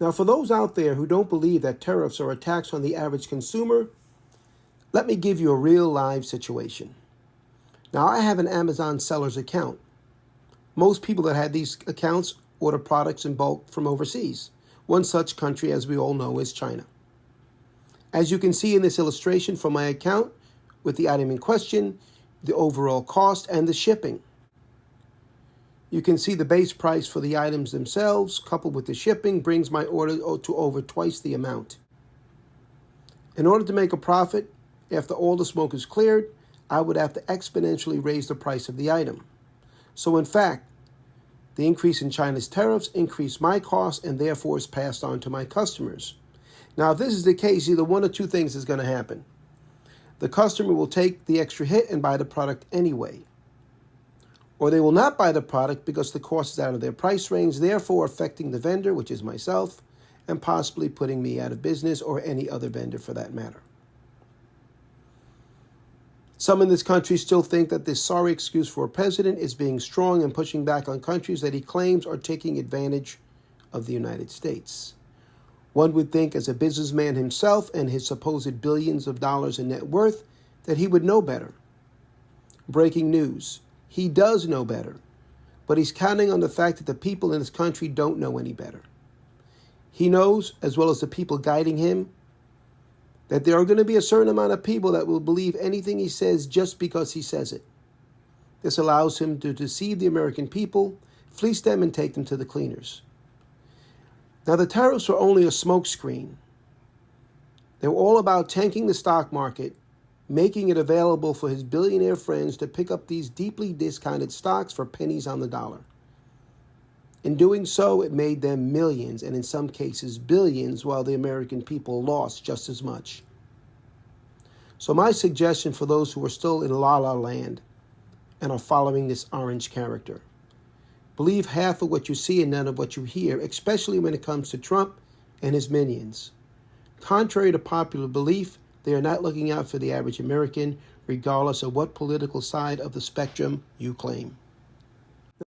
Now, for those out there who don't believe that tariffs are a tax on the average consumer, let me give you a real live situation. Now, I have an Amazon seller's account. Most people that had these accounts order products in bulk from overseas. One such country, as we all know, is China. As you can see in this illustration from my account, with the item in question, the overall cost, and the shipping. You can see the base price for the items themselves, coupled with the shipping, brings my order to over twice the amount. In order to make a profit, after all the smoke is cleared, I would have to exponentially raise the price of the item. So in fact, the increase in China's tariffs increased my costs and therefore is passed on to my customers. Now, if this is the case, either one or two things is going to happen. The customer will take the extra hit and buy the product anyway. Or they will not buy the product because the cost is out of their price range, therefore affecting the vendor, which is myself, and possibly putting me out of business or any other vendor for that matter. Some in this country still think that this sorry excuse for a president is being strong and pushing back on countries that he claims are taking advantage of the United States. One would think, as a businessman himself and his supposed billions of dollars in net worth, that he would know better. Breaking news. He does know better, but he's counting on the fact that the people in this country don't know any better. He knows, as well as the people guiding him, that there are going to be a certain amount of people that will believe anything he says just because he says it. This allows him to deceive the American people, fleece them, and take them to the cleaners. Now, the tariffs were only a smokescreen. They were all about tanking the stock market, making it available for his billionaire friends to pick up these deeply discounted stocks for pennies on the dollar. In doing so, it made them millions, and in some cases billions, while the American people lost just as much. So my suggestion for those who are still in la-la land and are following this orange character: believe half of what you see and none of what you hear, especially when it comes to Trump and his minions. Contrary to popular belief, they are not looking out for the average American, regardless of what political side of the spectrum you claim.